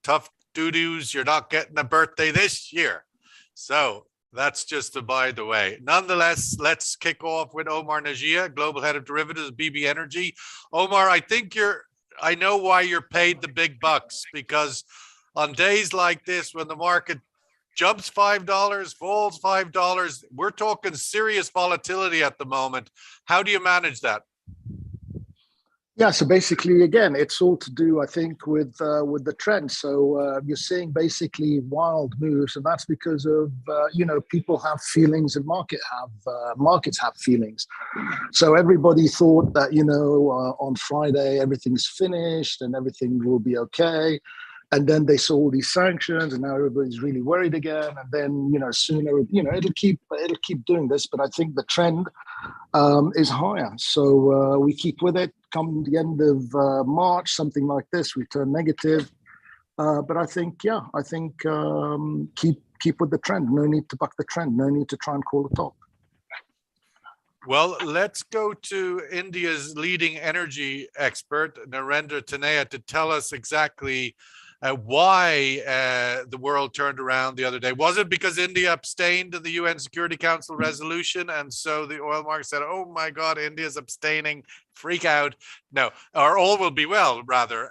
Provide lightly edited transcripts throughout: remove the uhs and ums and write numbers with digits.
tough doo-doos, you're not getting a birthday this year. So that's just a by the way. Nonetheless, let's kick off with Omar Najia, Global Head of Derivatives, BB Energy. Omar, I know why you're paid the big bucks, because on days like this, when the market jumps $5, falls $5, we're talking serious volatility at the moment. How do you manage that? Yeah, so basically, again, it's all to do, I think, with the trend. So you're seeing basically wild moves, and that's because of people have feelings and markets have feelings. So everybody thought that on Friday everything's finished and everything will be okay. And then they saw all these sanctions, and now everybody's really worried again. And then, soon, it'll keep doing this. But I think the trend is higher, so we keep with it. Come the end of March, something like this, we turn negative. But I think keep with the trend. No need to buck the trend. No need to try and call the top. Well, let's go to India's leading energy expert, Narendra Tanaya, to tell us exactly why the world turned around the other day. Was it because India abstained in the UN Security Council resolution, and so the oil market said, oh my God, India's abstaining, freak out? No, or all will be well, rather.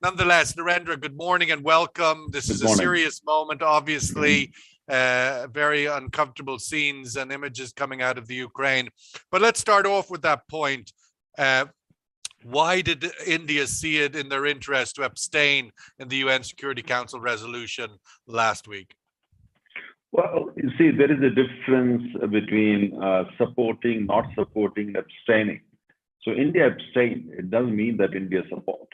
Nonetheless, Narendra, good morning and welcome. This is a serious moment, obviously. Very uncomfortable scenes and images coming out of the Ukraine. But let's start off with that point. Why did India see it in their interest to abstain in the UN Security Council resolution last week? Well, you see, there is a difference between supporting, not supporting, abstaining. So India abstained. It doesn't mean that India support.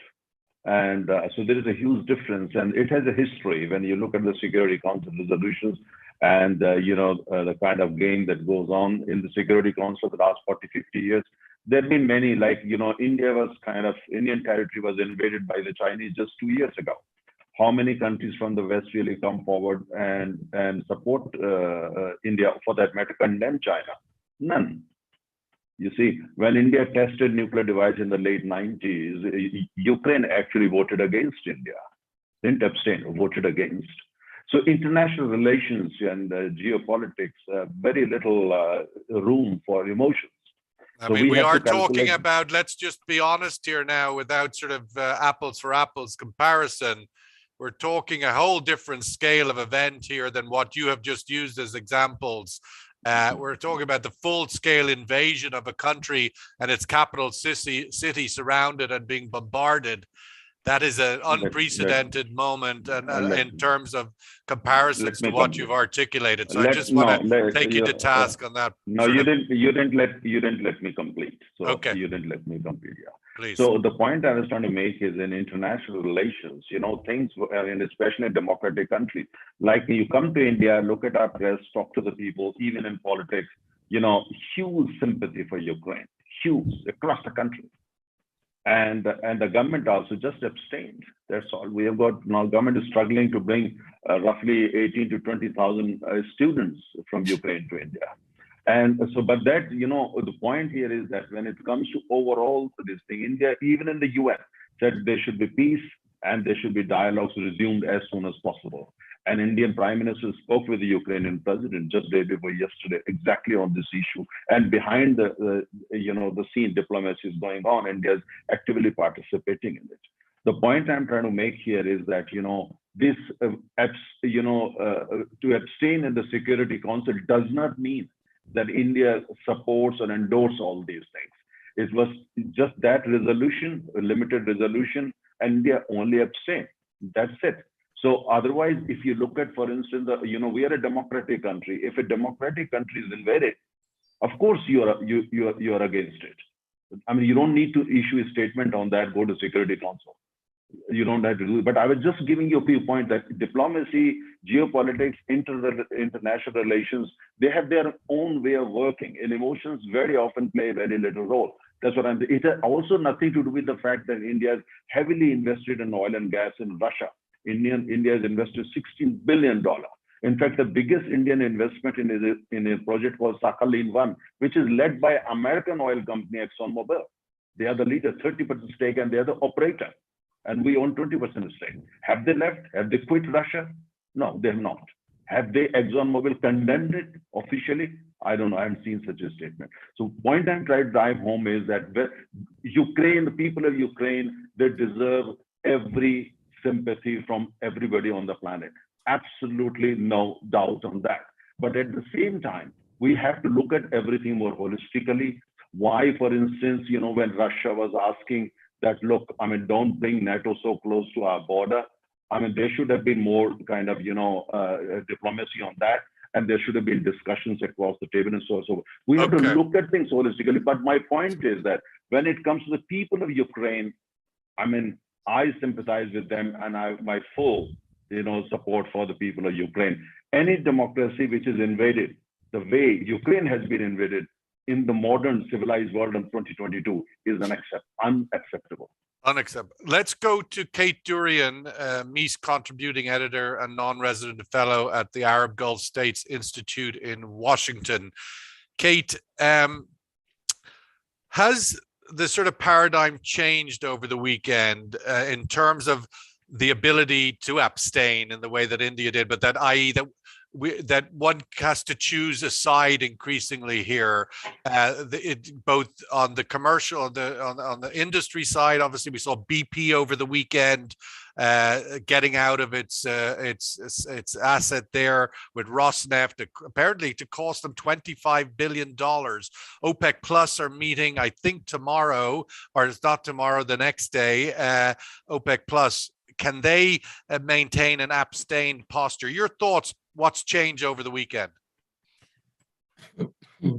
And so there is a huge difference, and it has a history. When you look at the Security Council resolutions and, the kind of game that goes on in the Security Council for the last 40, 50 years, there have been many, Indian territory was invaded by the Chinese just 2 years ago. How many countries from the West really come forward and support India, for that matter, condemn China? None. You see, when India tested nuclear device in the late 90s, Ukraine actually voted against India, didn't abstain, voted against. So international relations and geopolitics, very little room for emotions. I mean, we are talking about, let's just be honest here now, without sort of apples for apples comparison, we're talking a whole different scale of event here than what you have just used as examples. We're talking about the full-scale invasion of a country and its capital city surrounded and being bombarded. That is an unprecedented moment, and in terms of comparisons to what you've articulated. So I just want to take you to task on that. No, you didn't let me complete. So okay. You didn't let me complete. Yeah. Please. So the point I was trying to make is, in international relations, things, and especially in democratic countries, like you come to India, look at our press, talk to the people, even in politics, huge sympathy for Ukraine, huge across the country. And the government also just abstained. That's all. We have got now. Government is struggling to bring roughly 18 to 20,000 students from Ukraine to India, and so. But that the point here is that when it comes to overall this thing, India, even in the UN, said there should be peace and there should be dialogues resumed as soon as possible. An Indian Prime Minister spoke with the Ukrainian president just day before yesterday exactly on this issue. And behind the scene diplomacy is going on. India is actively participating in it. The point I'm trying to make here is that this to abstain in the Security Council does not mean that India supports or endorses all these things. It was just that resolution, a limited resolution, and India only abstained. That's it. So otherwise, if you look at, for instance, we are a democratic country. If a democratic country is invaded, of course you are against it. I mean, you don't need to issue a statement on that, go to Security Council. You don't have to do it. But I was just giving you a few points that diplomacy, geopolitics, international relations, they have their own way of working, and emotions very often play a very little role. That's what it has also nothing to do with the fact that India is heavily invested in oil and gas in Russia. India has invested $16 billion. In fact, the biggest Indian investment in a project called Sakhalin-1, which is led by American oil company ExxonMobil. They are the leader, 30% stake, and they are the operator. and we own 20% stake. Have they left? Have they quit Russia? No, they have not. Have they, ExxonMobil, condemned it officially? I don't know. I haven't seen such a statement. So point I'm trying to drive home is that Ukraine, the people of Ukraine, they deserve every sympathy from everybody on the planet. Absolutely no doubt on that. But at the same time, we have to look at everything more holistically. Why, for instance, when Russia was asking that, look, I mean, don't bring NATO so close to our border. I mean, there should have been more kind of, diplomacy on that. And there should have been discussions across the table and so on. So we have to look at things holistically. But my point is that when it comes to the people of Ukraine, I mean, I sympathize with them, and my full, support for the people of Ukraine. Any democracy which is invaded the way Ukraine has been invaded in the modern civilized world in 2022 is unacceptable. Unacceptable. Let's go to Kate Durian, Mies contributing editor and non-resident fellow at the Arab Gulf States Institute in Washington. Kate, has the sort of paradigm changed over the weekend in terms of the ability to abstain in the way that India did, but that, i.e., that one has to choose a side increasingly here, both on the commercial, on the industry side. Obviously, we saw BP over the weekend getting out of its asset there with Rosneft, apparently to cost them $25 billion. OPEC Plus are meeting, I think, tomorrow, or it's not tomorrow, the next day. OPEC Plus, can they maintain an abstained posture? Your thoughts? What's changed over the weekend?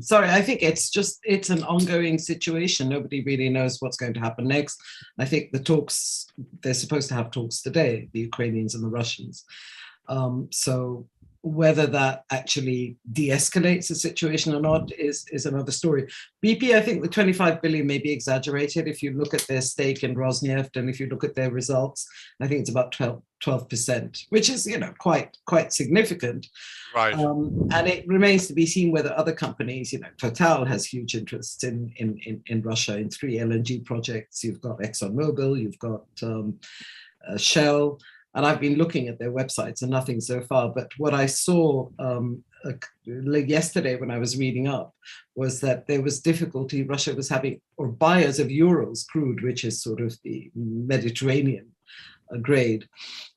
Sorry, I think it's an ongoing situation. Nobody really knows what's going to happen next. I think they're supposed to have talks today, the Ukrainians and the Russians. So whether that actually de-escalates the situation or not is another story. BP, I think the 25 billion may be exaggerated. If you look at their stake in Rosneft and if you look at their results, I think it's about 12%, which is, quite significant. Right. And it remains to be seen whether other companies, Total has huge interest in Russia in 3 LNG projects. You've got ExxonMobil, you've got Shell. And I've been looking at their websites and nothing so far. But what I saw yesterday when I was reading up was that there was difficulty. Russia was having, or buyers of Urals crude, which is sort of the Mediterranean grade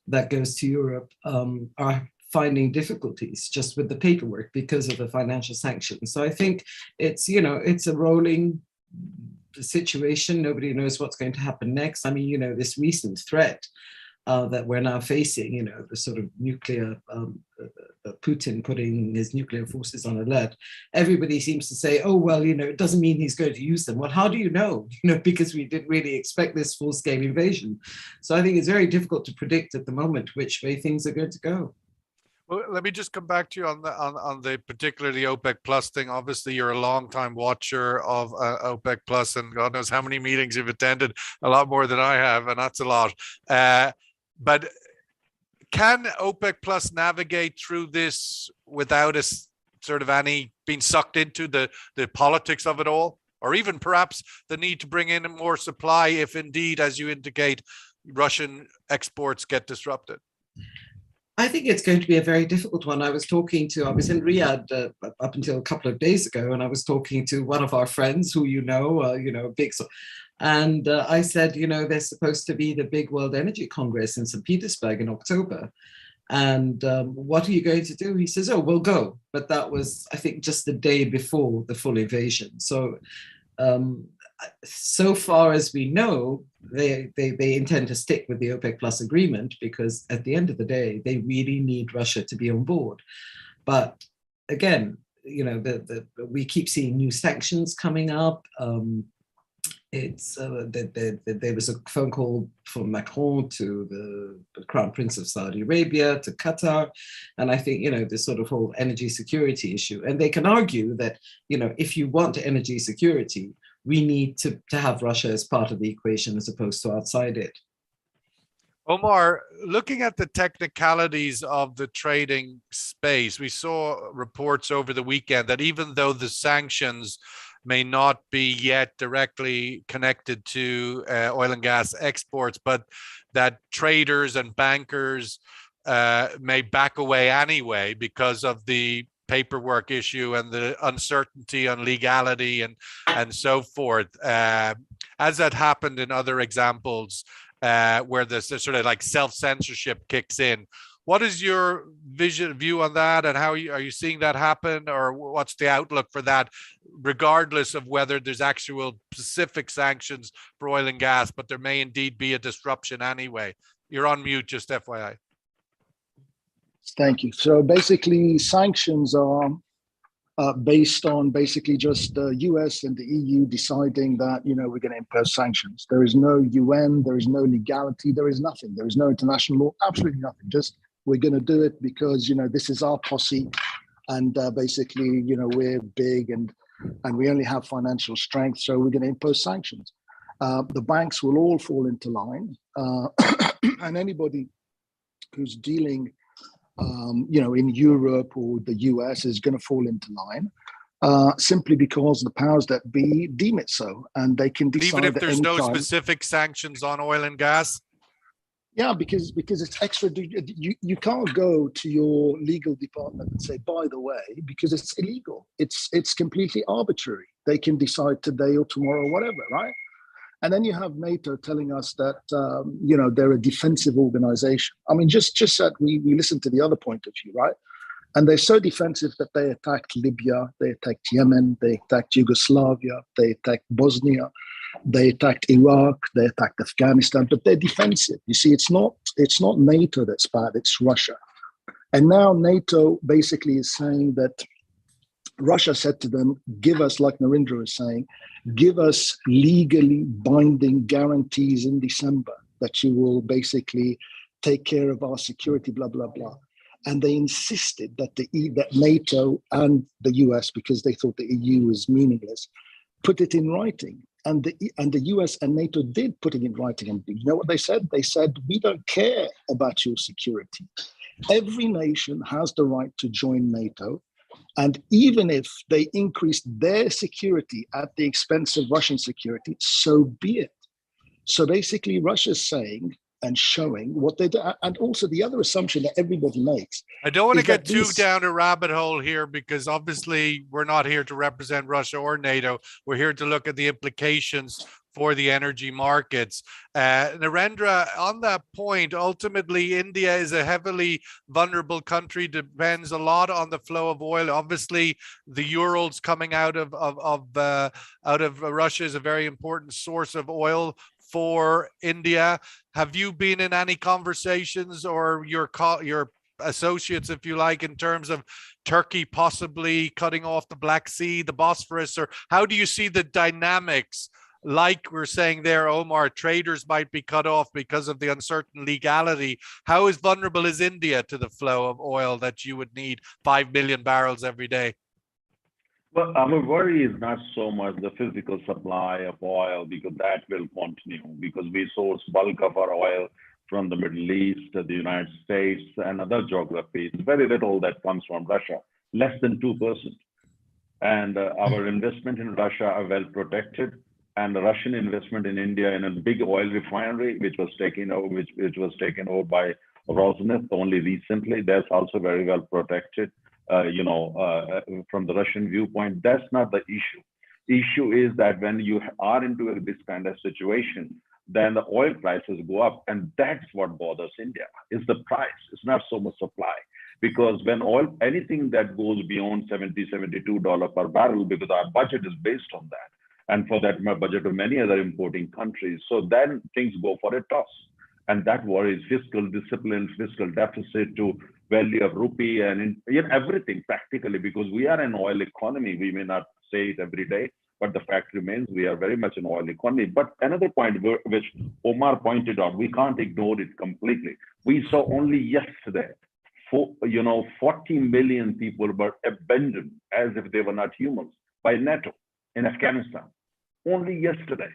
that goes to Europe, are finding difficulties just with the paperwork because of the financial sanctions. So I think it's a rolling situation. Nobody knows what's going to happen next. I mean, this recent threat that we're now facing, the sort of nuclear, Putin putting his nuclear forces on alert. Everybody seems to say, oh, well, it doesn't mean he's going to use them. Well, how do you know? Because we didn't really expect this full-scale invasion. So I think it's very difficult to predict at the moment which way things are going to go. Well, let me just come back to you on the particularly OPEC Plus thing. Obviously, you're a long-time watcher of OPEC Plus, and God knows how many meetings you've attended, a lot more than I have, and that's a lot. But can OPEC Plus navigate through this without any being sucked into the politics of it all, or even perhaps the need to bring in more supply if indeed, as you indicate, Russian exports get disrupted? I think it's going to be a very difficult one. I was in Riyadh up until a couple of days ago, and I was talking to one of our friends who big. And I said, there's supposed to be the big World Energy Congress in St. Petersburg in October. And what are you going to do? He says, oh, we'll go. But that was, I think, just the day before the full invasion. So, so far as we know, they intend to stick with the OPEC Plus agreement because at the end of the day, they really need Russia to be on board. But again, we keep seeing new sanctions coming up. There was a phone call from Macron to the Crown Prince of Saudi Arabia, to Qatar, and I think this sort of whole energy security issue. And they can argue that if you want energy security, we need to have Russia as part of the equation as opposed to outside it. Omar, looking at the technicalities of the trading space, we saw reports over the weekend that even though the sanctions may not be yet directly connected to oil and gas exports, but that traders and bankers may back away anyway because of the paperwork issue and the uncertainty on legality and so forth, as that happened in other examples where the sort of like self-censorship kicks in. What is your view on that, and how are you seeing that happen, or what's the outlook for that, regardless of whether there's actual specific sanctions for oil and gas, but there may indeed be a disruption anyway? You're on mute, just FYI. Thank you. So basically, sanctions are based on basically just the US and the EU deciding that, we're going to impose sanctions. There is no UN, there is no legality, there is nothing. There is no international law, absolutely nothing. Just we're going to do it because, this is our posse. And basically, we're big and we only have financial strength. So we're going to impose sanctions. The banks will all fall into line. And anybody who's dealing in Europe or the US is going to fall into line simply because the powers that be deem it so, and they can decide. Even if there's no specific sanctions on oil and gas? Yeah, because it's extra. You can't go to your legal department and say, by the way, because it's illegal. It's completely arbitrary. They can decide today or tomorrow, or whatever, right? And then you have NATO telling us that, they're a defensive organization. I mean, just that we listen to the other point of view, right? And they're so defensive that they attacked Libya, they attacked Yemen, they attacked Yugoslavia, they attacked Bosnia, they attacked Iraq, they attacked Afghanistan, but they're defensive. You see, it's not NATO that's bad, it's Russia. And now NATO basically is saying that Russia said to them, give us, like Narendra is saying, give us legally binding guarantees in December that you will basically take care of our security, blah, blah, blah. And they insisted that that NATO and the US, because they thought the EU was meaningless, put it in writing. And the US and NATO did put it in writing. And you know what they said? They said, we don't care about your security. Every nation has the right to join NATO. And even if they increase their security at the expense of Russian security, so be it. So basically, Russia's saying and showing what they do. And also the other assumption that everybody makes. I don't want to get too down a rabbit hole here, because obviously we're not here to represent Russia or NATO. We're here to look at the implications for the energy markets. Narendra, on that point, ultimately, India is a heavily vulnerable country, depends a lot on the flow of oil. Obviously, the Urals coming out of Russia is a very important source of oil for India. Have you been in any conversations, or your associates, if you like, in terms of Turkey possibly cutting off the Black Sea, the Bosphorus, or how do you see the dynamics? Like we're saying there, Omar, traders might be cut off because of the uncertain legality. How vulnerable is India to the flow of oil that you would need 5 million barrels every day? Well, our worry is not so much the physical supply of oil, because that will continue, because we source bulk of our oil from the Middle East, the United States, and other geographies. Very little that comes from Russia, less than 2%. And our investment in Russia are well protected. And the Russian investment in India in a big oil refinery, which was taken over by Rosneft only recently, that's also very well protected. From the Russian viewpoint, that's not the issue. Issue is that when you are into this kind of situation, then the oil prices go up, and that's what bothers India, is the price. It's not so much supply, because when oil, anything that goes beyond $70, $72 per barrel, because our budget is based on that, and for that budget of many other importing countries, so then things go for a toss. And that worries fiscal discipline, fiscal deficit to value of rupee, and everything practically, because we are an oil economy. We may not say it every day, but the fact remains we are very much an oil economy. But another point which Omar pointed out, we can't ignore it completely. We saw only yesterday, 40 million people were abandoned as if they were not humans by NATO in Afghanistan. Only yesterday.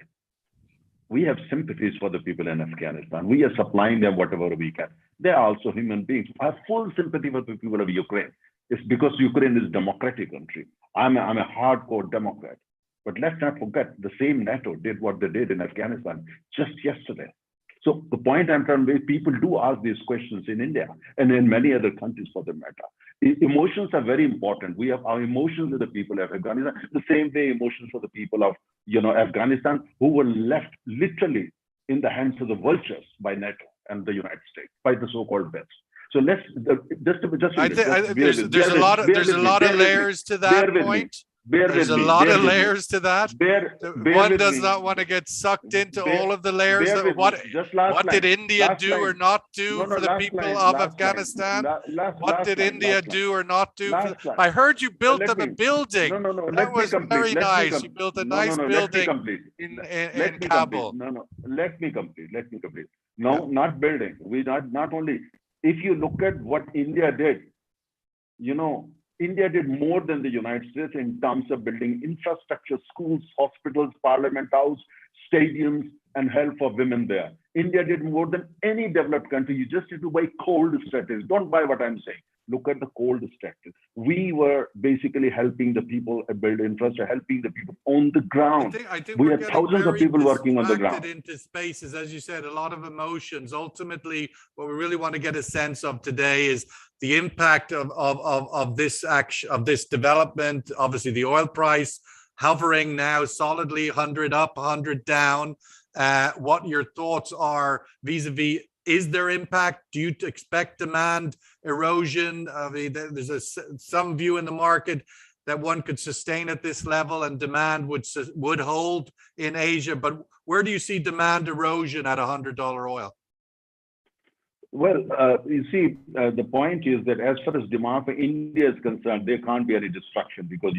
We have sympathies for the people in Afghanistan. We are supplying them whatever we can. They are also human beings. I have full sympathy for the people of Ukraine. It's because Ukraine is a democratic country. I'm a hardcore Democrat. But let's not forget, the same NATO did what they did in Afghanistan just yesterday. So the point I'm trying to make, people do ask these questions in India and in many other countries for the matter. Emotions are very important. We have our emotions with the people of Afghanistan, the same way emotions for the people of Afghanistan, who were left literally in the hands of the vultures by NATO and the United States, by the so-called best. So let's there's a lot of layers to that point. There's a lot of layers to that. One does not want to get sucked into all of the layers. What did India do or not do for the people of Afghanistan? What did India do or not do? I heard you built them a building. That was very nice. You built a nice building in Kabul. Let me complete. No, not building. We not only, if you look at what India did, India did more than the United States in terms of building infrastructure, schools, hospitals, parliament house, stadiums, and help for women there. India did more than any developed country. You just need to buy cold statistics. Don't buy what I'm saying. Look at the cold statistics. We were basically helping the people build infrastructure, helping the people on the ground. I think we had thousands of people working on the ground. Into spaces, as you said, a lot of emotions. Ultimately, what we really want to get a sense of today is the impact of this action, of this development. Obviously, the oil price hovering now solidly 100 up, 100 down. What your thoughts are vis-a-vis, is there impact? Do you expect demand erosion? I mean, there's some view in the market that one could sustain at this level and demand would hold in Asia. But where do you see demand erosion at $100 oil? Well, you see, the point is that as far as demand for India is concerned, there can't be any destruction because,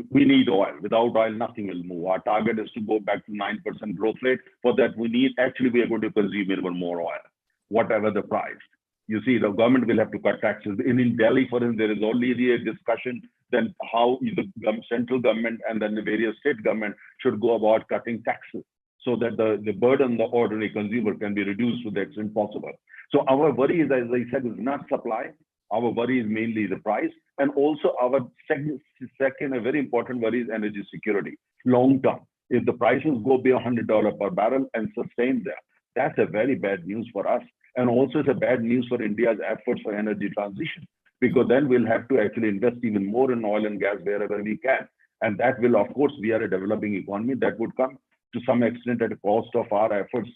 we need oil. Without oil, nothing will move. Our target is to go back to 9% growth rate. For that, we are going to consume even more oil, whatever the price. You see, the government will have to cut taxes. In Delhi, for instance, there is already a discussion then how the central government and then the various state government should go about cutting taxes so that the burden on the ordinary consumer can be reduced to the extent possible. So our worry is, as I said, is not supply. Our worry is mainly the price. And also our second, a very important worry is energy security, long term. If the prices go beyond $100 per barrel and sustain there, that's a very bad news for us. And also it's a bad news for India's efforts for energy transition, because then we'll have to actually invest even more in oil and gas wherever we can. And that will, of course, we are a developing economy, that would come to some extent at the cost of our efforts,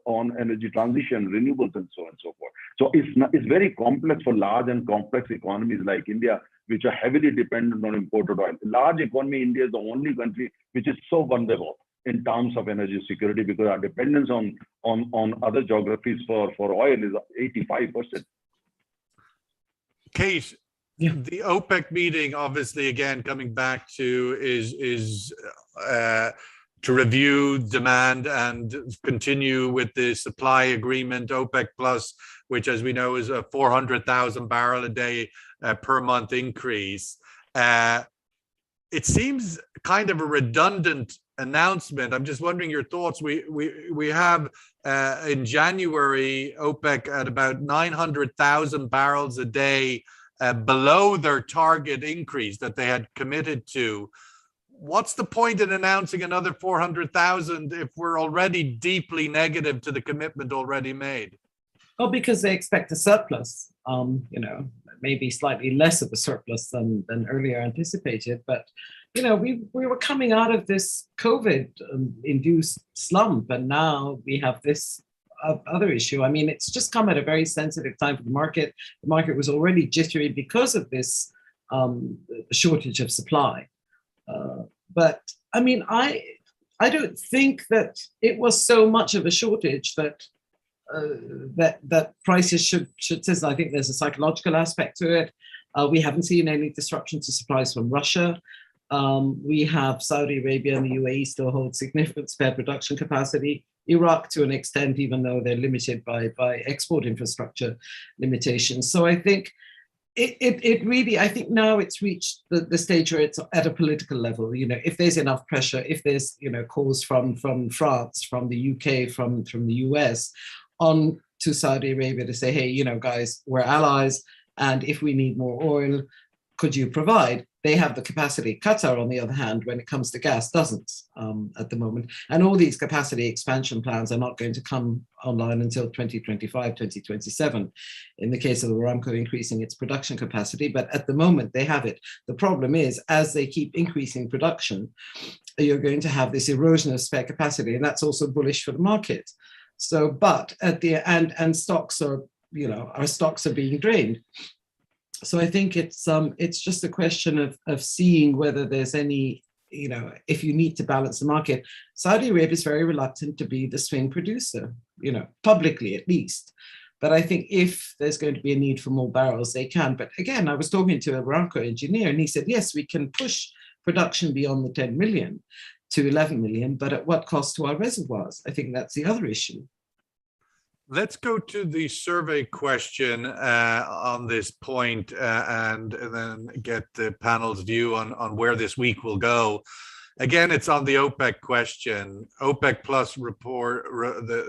on energy transition, renewables, and so on and so forth. So it's very complex for large and complex economies like India, which are heavily dependent on imported oil. Large economy, India is the only country which is so vulnerable in terms of energy security, because our dependence on other geographies for oil is 85%. Kate, the OPEC meeting, obviously, again, coming back to is to review demand and continue with the supply agreement, OPEC Plus, which, as we know, is a 400,000 barrel a day per month increase. It seems kind of a redundant announcement. I'm just wondering your thoughts. We have in January OPEC at about 900,000 barrels a day below their target increase that they had committed to. What's the point in announcing another 400,000 if we're already deeply negative to the commitment already made? Well, because they expect a surplus, maybe slightly less of a surplus than earlier anticipated. But, we were coming out of this COVID-induced slump, and now we have this other issue. I mean, it's just come at a very sensitive time for the market. The market was already jittery because of this shortage of supply. But I mean, I don't think that it was so much of a shortage that that prices should sizzle. I think there's a psychological aspect to it. We haven't seen any disruption to supplies from Russia. We have Saudi Arabia and the UAE still hold significant spare production capacity. Iraq to an extent, even though they're limited by export infrastructure limitations. So I think it really, I think now it's reached the stage where it's at a political level. If there's enough pressure, if there's calls from France, from the UK, from the US on to Saudi Arabia to say, hey, guys, we're allies, and if we need more oil, could you provide? they have the capacity. Qatar, on the other hand, when it comes to gas, doesn't at the moment. And all these capacity expansion plans are not going to come online until 2025, 2027, in the case of Aramco increasing its production capacity. But at the moment, they have it. The problem is, as they keep increasing production, you're going to have this erosion of spare capacity, and that's also bullish for the market. So, but at the and stocks are, our stocks are being drained. So I think it's just a question of seeing whether there's any, if you need to balance the market. Saudi Arabia is very reluctant to be the swing producer, publicly at least. But I think if there's going to be a need for more barrels, they can. But again, I was talking to a Aramco engineer, and he said, yes, we can push production beyond the 10 million to 11 million, but at what cost to our reservoirs? I think that's the other issue. Let's go to the survey question on this point, and then get the panel's view on where this week will go. Again, it's on the OPEC question. OPEC Plus report,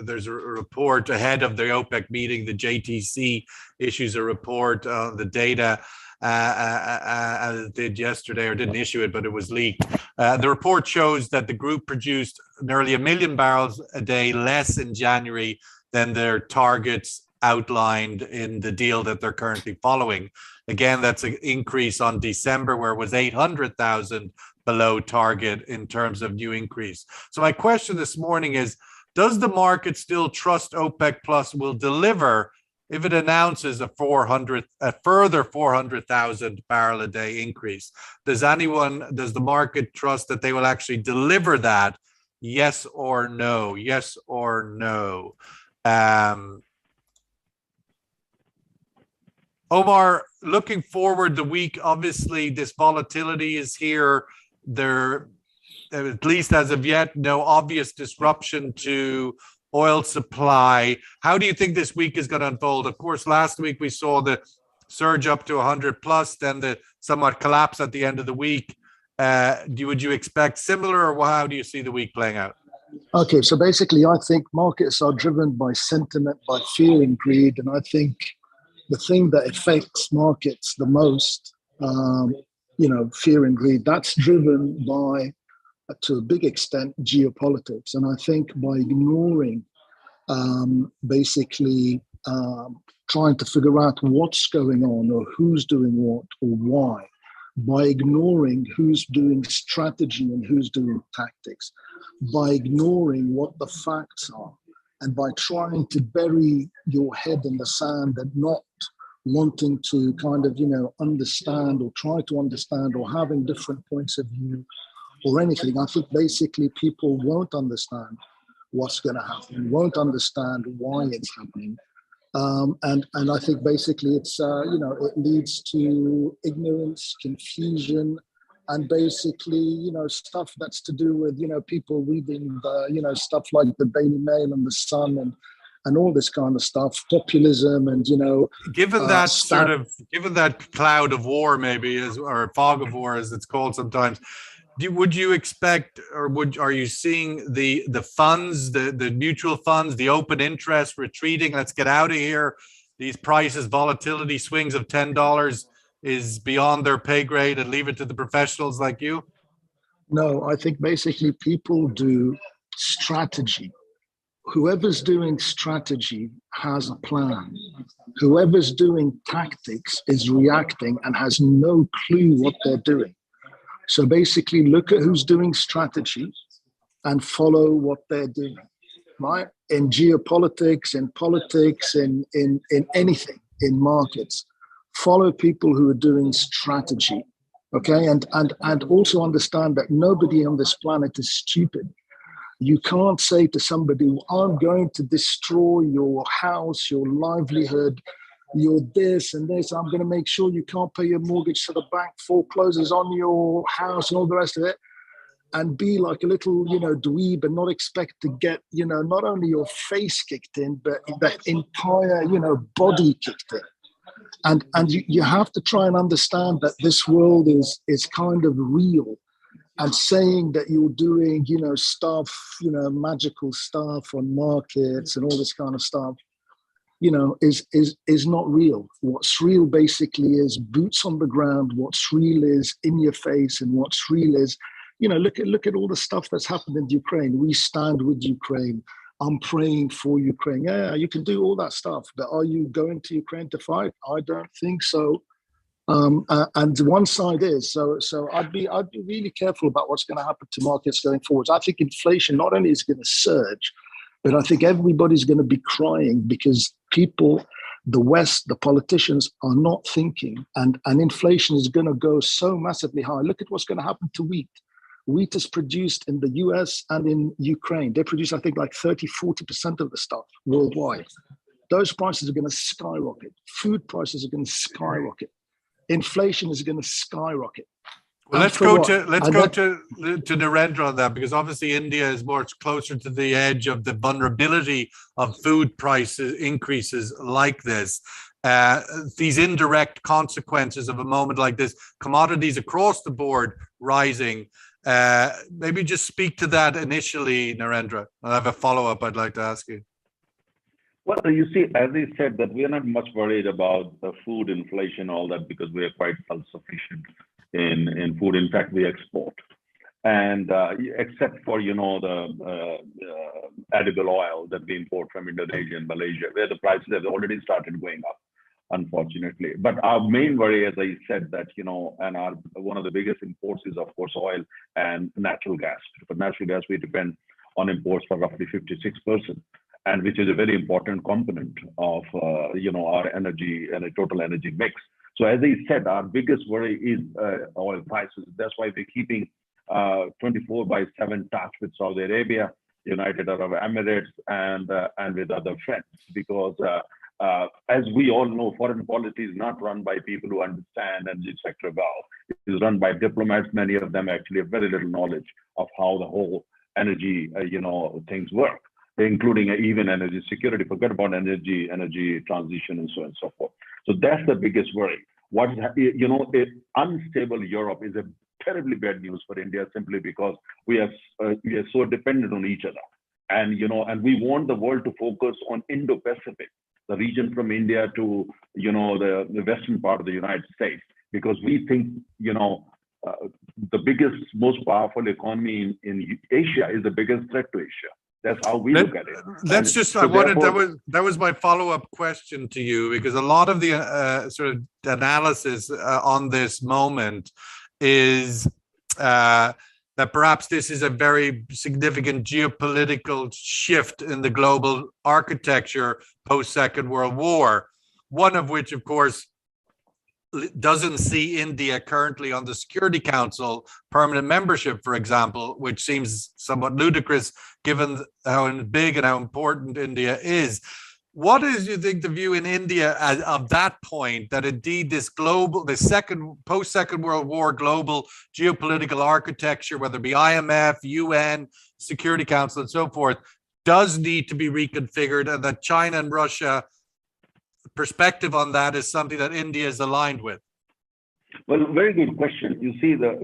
there's a report ahead of the OPEC meeting. The JTC issues a report on the data as it did yesterday, or didn't issue it, but it was leaked. The report shows that the group produced nearly 1 million barrels a day less in January than their targets outlined in the deal that they're currently following. Again, that's an increase on December, where it was 800,000 below target in terms of new increase. So my question this morning is, does the market still trust OPEC Plus will deliver if it announces a further 400,000 barrel a day increase? Does the market trust that they will actually deliver that? Yes or no? Yes or no? Omar, looking forward the week, obviously this volatility is here. There, at least as of yet, no obvious disruption to oil supply. How do you think this week is going to unfold? Of course, last week we saw the surge up to 100 plus, then the somewhat collapse at the end of the week. Would you expect similar, or how do you see the week playing out? Okay, so basically, I think markets are driven by sentiment, by fear and greed, and I think the thing that affects markets the most, fear and greed, that's driven by, to a big extent, geopolitics. And I think by ignoring, trying to figure out what's going on, or who's doing what, or why, by ignoring who's doing strategy and who's doing tactics, by ignoring what the facts are, and by trying to bury your head in the sand and not wanting to kind of, understand or try to understand, or having different points of view or anything. I think basically people won't understand what's going to happen, won't understand why it's happening. And I think basically it's, it leads to ignorance, confusion, and basically, stuff that's to do with, people reading the, stuff like the Daily Mail and the Sun and all this kind of stuff, populism and, given that given that cloud of war, maybe, or fog of war, as it's called sometimes, would you expect, or are you seeing the funds, the mutual funds, the open interest retreating? Let's get out of here. These prices, volatility swings of $10 is beyond their pay grade, and leave it to the professionals like you? No, I think basically people do strategy. Whoever's doing strategy has a plan. Whoever's doing tactics is reacting and has no clue what they're doing. So basically look at who's doing strategy and follow what they're doing, right? In geopolitics, in politics, in anything, in markets, follow people who are doing strategy, okay? And also understand that nobody on this planet is stupid. You can't say to somebody, I'm going to destroy your house, your livelihood, your this and this. I'm going to make sure you can't pay your mortgage, so the bank forecloses on your house and all the rest of it. And be like a little, dweeb, and not expect to get, not only your face kicked in, but the entire, body kicked in. And you have to try and understand that this world is kind of real. And saying that you're doing, stuff, magical stuff on markets and all this kind of stuff, is not real. What's real basically is boots on the ground. What's real is in your face, and what's real is, look at all the stuff that's happened in Ukraine. We stand with Ukraine. I'm praying for Ukraine. Yeah, you can do all that stuff, but are you going to Ukraine to fight? I don't think so. And one side is so. I'd be really careful about what's going to happen to markets going forwards. I think inflation not only is going to surge, but I think everybody's going to be crying because people, the West, the politicians are not thinking, and inflation is going to go so massively high. Look at what's going to happen to wheat. Wheat is produced in the US and in Ukraine. They produce, I think, like 30-40% of the stuff worldwide. Those prices are going to skyrocket. Food prices are going to skyrocket. Inflation is going to skyrocket. Well, let's go to Narendra on that, because obviously India is much closer to the edge of the vulnerability of food prices increases like this. These indirect consequences of a moment like this, commodities across the board rising. Maybe just speak to that initially, Narendra. I have a follow-up I'd like to ask you. Well, you see, as I said, that we are not much worried about the food inflation, all that, because we are quite self-sufficient in food. In fact, we export. And except for, the edible oil that we import from Indonesia and Malaysia, where the prices have already started going up, unfortunately. But our main worry, as I said, that, and one of the biggest imports is, of course, oil and natural gas. For natural gas, we depend on imports for roughly 56%. And which is a very important component of our energy and a total energy mix. So as I said, our biggest worry is oil prices. That's why we're keeping 24/7 touch with Saudi Arabia, United Arab Emirates, and with other friends, because as we all know, foreign policy is not run by people who understand energy sector well. It is run by diplomats. Many of them actually have very little knowledge of how the whole energy things work, including even energy security. Forget about energy transition and so on and so forth. So that's the biggest worry. Unstable Europe is a terribly bad news for India, simply because we are so dependent on each other, and we want the world to focus on Indo-Pacific, the region from India to the western part of the United States, because we think the biggest, most powerful economy in Asia is the biggest threat to Asia. That's how we look at it. That was my follow-up question to you, because a lot of the sort of analysis on this moment is that perhaps this is a very significant geopolitical shift in the global architecture post-Second World War, one of which, of course, doesn't see India currently on the Security Council permanent membership, for example, which seems somewhat ludicrous given how big and how important India is. What is, you think, the view in India of that point, that indeed this post-Second World War global geopolitical architecture, whether it be IMF, UN, Security Council, and so forth, does need to be reconfigured, and that China and Russia perspective on that is something that India is aligned with? Well, very good question. You see the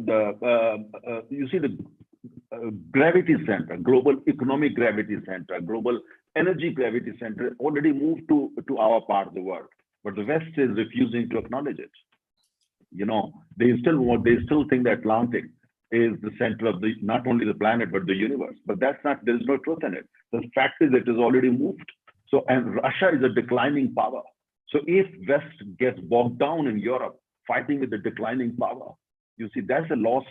gravity center, global economic gravity center, global energy gravity center already moved to our part of the world, but the West is refusing to acknowledge it. They still think the Atlantic is the center of not only the planet but the universe. But there's no truth in it. The fact is it is already moved. So, and Russia is a declining power. So if West gets bogged down in Europe fighting with the declining power, you see, that's a loss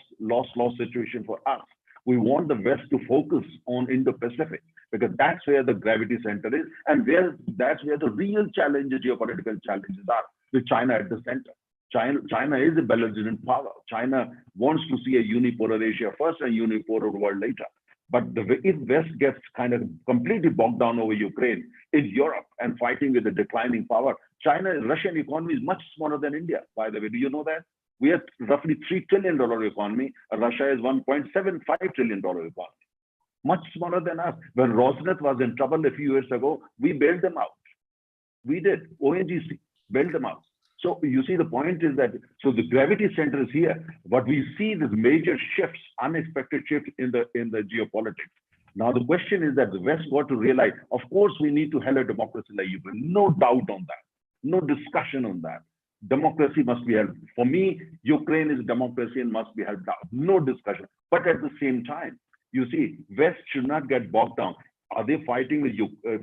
situation for us. We want the West to focus on Indo-Pacific, because that's where the gravity center is, and that's where the real challenges, geopolitical challenges are, with China at the center. China is a belligerent power. China wants to see a unipolar Asia first and unipolar world later. But if West gets kind of completely bogged down over Ukraine in Europe and fighting with a declining power, Russian economy is much smaller than India, by the way. Do you know that? We are roughly $3 trillion economy. Russia is $1.75 trillion economy. Much smaller than us. When Rosneft was in trouble a few years ago, we bailed them out. We did. ONGC bailed them out. So you see, the point is that, so the gravity center is here, but we see these major shifts, unexpected shifts in the geopolitics. Now, the question is that the West got to realize, of course, we need to have a democracy like Ukraine. No doubt on that. No discussion on that. Democracy must be held. For me, Ukraine is democracy and must be held down. No discussion. But at the same time, you see, West should not get bogged down. Are they fighting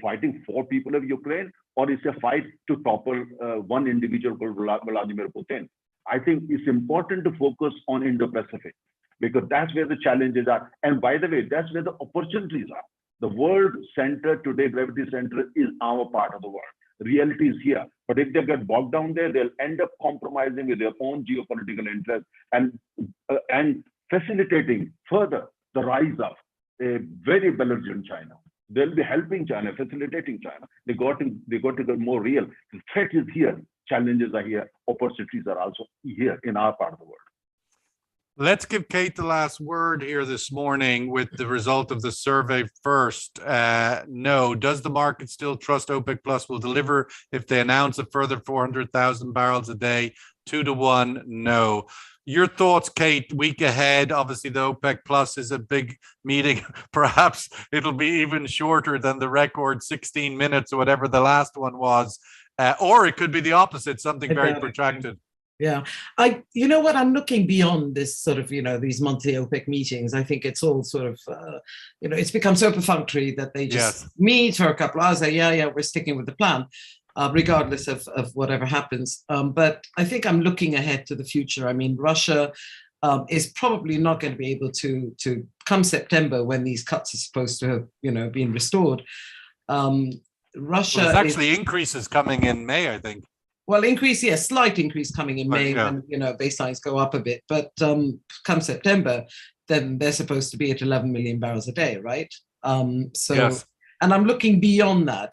fighting for people of Ukraine, or is a fight to topple one individual called Vladimir Putin? I think it's important to focus on Indo-Pacific, because that's where the challenges are. And by the way, that's where the opportunities are. The world center today, gravity center, is our part of the world. Reality is here. But if they get bogged down there, they'll end up compromising with their own geopolitical interests and facilitating further the rise of a very belligerent China. They'll be helping China, facilitating China. They got to get more real. The threat is here. Challenges are here. Opportunities are also here in our part of the world. Let's give Kate the last word here this morning with the result of the survey first. No. Does the market still trust OPEC Plus will deliver if they announce a further 400,000 barrels a day? 2-1, no. Your thoughts, Kate, week ahead. Obviously, the OPEC Plus is a big meeting. Perhaps it'll be even shorter than the record 16 minutes or whatever the last one was. Or it could be the opposite, something very protracted. Yeah, you know what, I'm looking beyond this sort of, these monthly OPEC meetings. I think it's all sort of, it's become so perfunctory that they just meet for a couple of hours, say, yeah, we're sticking with the plan, regardless of whatever happens. But I think I'm looking ahead to the future. I mean, Russia is probably not going to be able to come September, when these cuts are supposed to have, been restored. Russia there's actually increases coming in May, I think. Well, slight increase coming in May, when baselines go up a bit. But come September, then they're supposed to be at 11 million barrels a day, right? And I'm looking beyond that.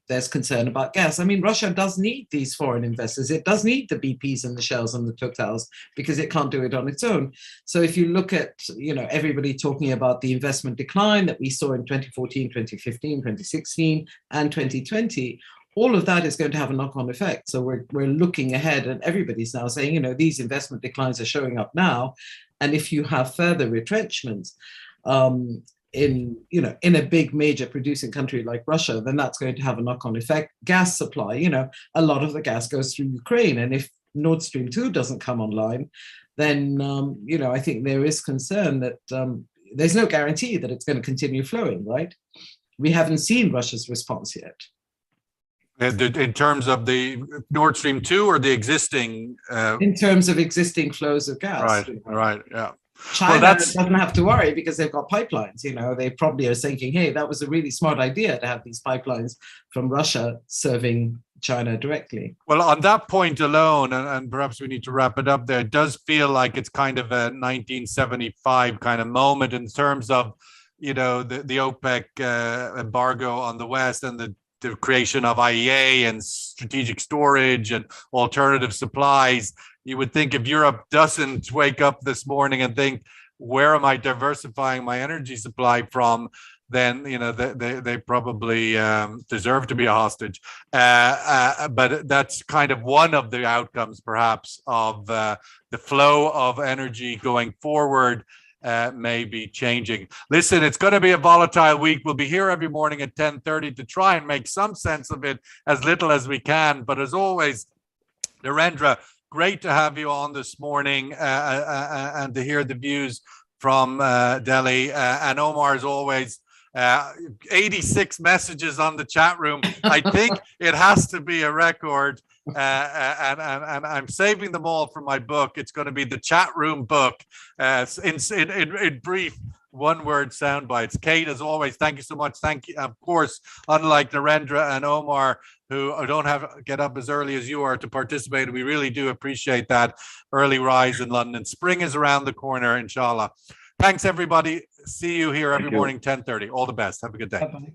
There's concern about gas. I mean, Russia does need these foreign investors. It does need the BPs and the Shells and the Totals, because it can't do it on its own. So if you look at, everybody talking about the investment decline that we saw in 2014, 2015, 2016, and 2020, all of that is going to have a knock-on effect. So we're looking ahead, and everybody's now saying, these investment declines are showing up now. And if you have further retrenchments in a big major producing country like Russia, then that's going to have a knock-on effect. Gas supply, a lot of the gas goes through Ukraine. And if Nord Stream 2 doesn't come online, then, I think there is concern that there's no guarantee that it's going to continue flowing, right? We haven't seen Russia's response yet. In terms of the Nord Stream 2 or the existing? In terms of existing flows of gas. Right, yeah. China doesn't have to worry, because they've got pipelines. They probably are thinking, hey, that was a really smart idea to have these pipelines from Russia serving China directly. Well, on that point alone, and perhaps we need to wrap it up there, it does feel like it's kind of a 1975 kind of moment in terms of, the OPEC embargo on the West, and the creation of IEA and strategic storage and alternative supplies. You would think if Europe doesn't wake up this morning and think, where am I diversifying my energy supply from, then they probably deserve to be a hostage. But that's kind of one of the outcomes, perhaps, of the flow of energy going forward. May be changing. Listen, it's going to be a volatile week. We'll be here every morning at 10:30 to try and make some sense of it, as little as we can. But as always, Narendra, great to have you on this morning and to hear the views from Delhi. And Omar, as always, 86 messages on the chat room. I think it has to be a record. And I'm saving them all for my book. It's going to be the chat room book. In brief, one-word sound bites. Kate, as always, thank you so much. Thank you. Of course, unlike Narendra and Omar, who don't have to get up as early as you are to participate, we really do appreciate that early rise in London. Spring is around the corner, inshallah. Thanks, everybody. See you here every morning, 10:30. All the best. Have a good day. Bye-bye.